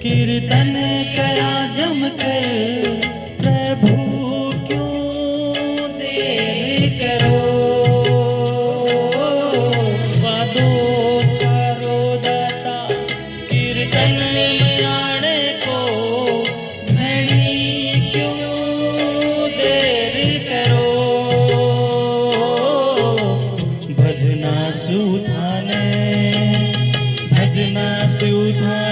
कीर्तन करा जम के प्रभु क्यों देर करो। वादो करो दाता कीर्तन आने को घड़ी क्यों देर करो। भजना सुधाने भजना सुधाने